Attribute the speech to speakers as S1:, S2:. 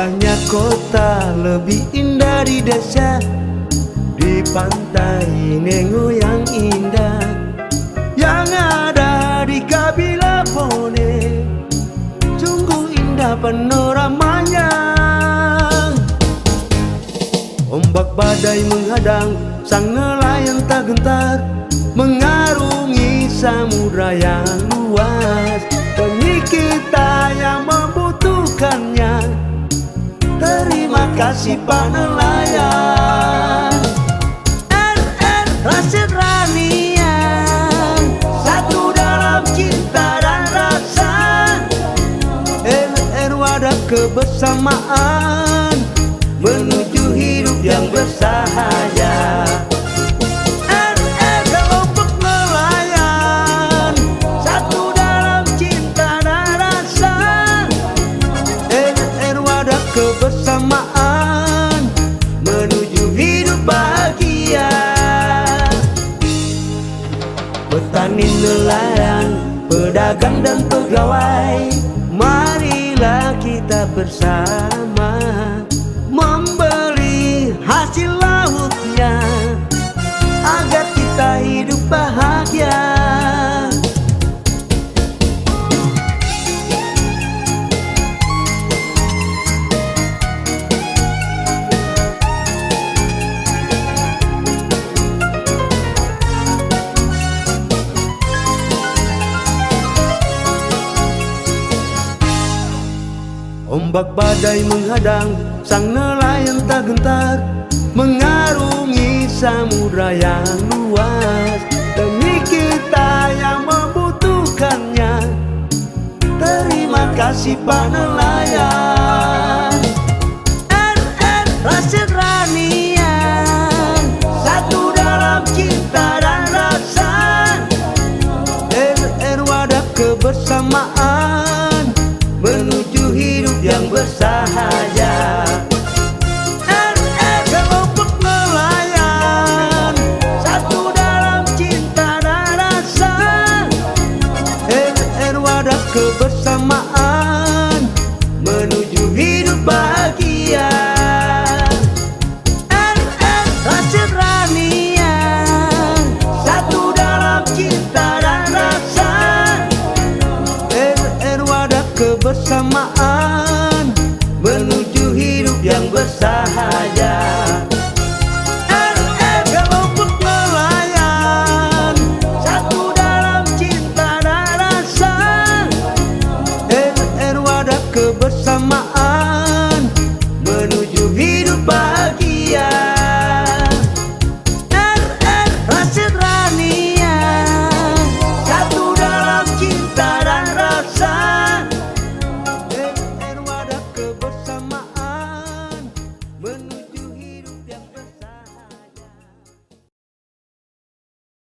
S1: Megahnya kota lebih indah di desa, di pantai Nengo yang indah, yang ada di Kabila Pone. Sungguh indah panoramanya. Ombak badai menghadang, sang nelayan tak gentar, mengarungi samudra yang luas. Demi kita yang membutuhkannya, terima kasih Pak Nelayan. RR Rasid Ranian, satu dalam cinta dan rasa. RR wadah kebersamaan, menuju hidup yang bersahaja. RR kelompok nelayan, satu dalam cinta dan rasa. RR wadah kebersamaan, menuju hidup bahagia. Petani, nelayan, pedagang dan pegawai, marilah kita bersama membeli hasil lautnya, agar kita hidup bahagia. Ombak badai menghadang, sang nelayan tak gentar, mengarungi samudra yang luas. Demi kita yang membutuhkannya, terima kasih Pak Nelayan. RR Rasid Ranian, satu dalam cinta dan rasa. RR wadah kebersamaan, menuju hidup yang bersahaja. RR kelompok nelayan, satu dalam cinta dan rasa. RR wadah kebersamaan, menuju hidup bahagia. RR Rasid Ranian, satu dalam cinta dan rasa. RR wadah kebersamaan,